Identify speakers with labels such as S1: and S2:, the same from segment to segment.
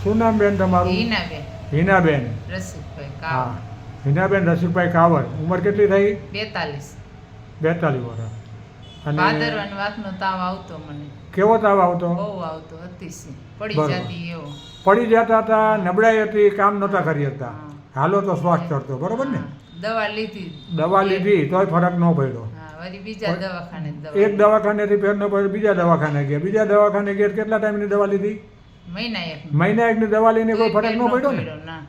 S1: શું નામ બેન તમારું?
S2: હિનાબેન
S1: હિનાબેન.
S2: રસિકભાઈ
S1: હા,
S2: કાવડ.
S1: હિનાબેન રસિકભાઈ કાવડ. ઉંમર કેટલી થઈ?
S2: 42.
S1: 42 વર્ષ. અને
S2: ભાદરવાનો વાતનો તાવ આવતો મને.
S1: કેવો તાવ આવતો?
S2: બહુ આવતો અતિશય. પડી
S1: બરોબર.
S2: જતી એવો.
S1: પડી જતા હતા, નબળાઈ હતી, કામ નહોતા કરી શકતા.
S2: હા.
S1: હાલો તો શ્વાસ ચડતો, બરોબર ને?
S2: હા, દવા લીધી.
S1: દવા લીધી તોય ફરક ન પડ્યો.
S2: હા, વળી બીજા દવાખાને
S1: એક દવાખાનેથી ફેર ન પડ્યો, બીજા દવાખાને ગયા. બીજા દવાખાને ગયા કેટલા ટાઈમની દવા લીધી? મહિના એકની દવા લઈને કોઈ ફરક ન પડ્યો ને?
S2: ના.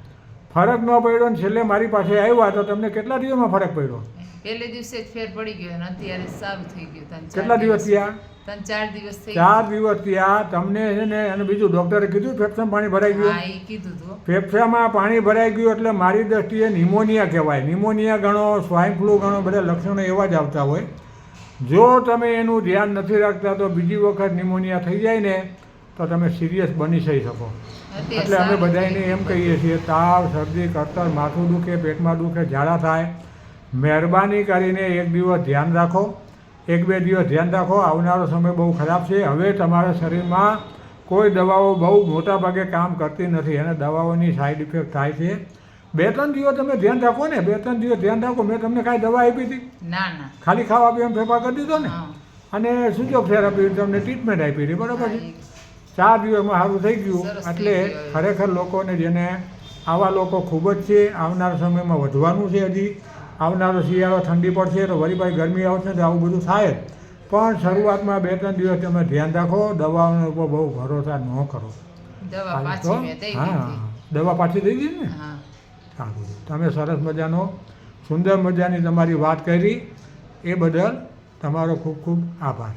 S1: ફરક ન પડ્યો ને છેલ્લે મારી પાસે આવ્યા તો તમને કેટલા દિવસમાં ફરક પડ્યો?
S2: પહેલે દિવસે જ ફેર પડી ગયો અને અત્યારે સારું થઈ ગયું.
S1: કેટલા દિવસ થયા?
S2: 3-4 દિવસ થઈ
S1: 4 દિવસ થયા. તમને છે ને, અને બીજું ડૉક્ટરે કીધું ફેફસામાં પાણી ભરાઈ ગયું?
S2: હા, એ કીધું હતું.
S1: ફેફસામાં પાણી ભરાઈ ગયું એટલે મારી દ્રષ્ટિએ નિમોનિયા કહેવાય. નિમોનિયા ગણો, સ્વાઇન ફ્લૂ ગણો, બધા લક્ષણો એવા જ આવતા હોય. જો તમે એનું ધ્યાન નથી રાખતા તો બીજી વખત નિમોનિયા થઈ જાય ને તો તમે સિરિયસ બની જઈ શકો. એટલે અમે બધાને એમ કહીએ છીએ, તાવ, શરદી, કળતર, માથું દુખે, પેટમાં દુખે, ઝાડા થાય, મહેરબાની કરીને એક દિવસ ધ્યાન રાખો, 1-2 દિવસ ધ્યાન રાખો. આવનારો સમય બહુ ખરાબ છે. હવે તમારા શરીરમાં કોઈ દવાઓ બહુ મોટા ભાગે કામ કરતી નથી અને દવાઓની સાઈડ ઇફેક્ટ થાય છે. 2-3 દિવસ તમે ધ્યાન રાખો ને, 2-3 દિવસ ધ્યાન રાખો. મેં તમને કાંઈ દવા આપી હતી?
S2: ના ના.
S1: ખાલી ખાવા પીવામાં ફેરફાર કરી દીધો ને,
S2: હા.
S1: અને ફિઝિયોથેરાપી તમને ટ્રીટમેન્ટ આપી હતી, બરાબર છે? 4 દિવસમાં સારું થઈ ગયું.
S2: સરસ
S1: એટલે
S2: થઈ ગયું.
S1: ખરેખર લોકોને, જેને આવા લોકો ખૂબ જ છે, આવનાર સમયમાં વધવાનું છે. હજી આવનારો શિયાળો, ઠંડી પડશે તો વળી પાછી ગરમી આવશે તો આવું બધું થાય જ. પણ શરૂઆતમાં 2-3 દિવસ તમે ધ્યાન રાખો. દવાઓનો ઉપર બહુ ભરોસા ન કરો.
S2: દવા પાછી મેં દઈ
S1: હા,
S2: દીધી.
S1: દવા પાછી દઈ દીધી ને?
S2: હા.
S1: સારું. તમે સરસ મજાનો, સુંદર મજાની તમારી વાત કરી એ બદલ તમારો ખૂબ ખૂબ આભાર.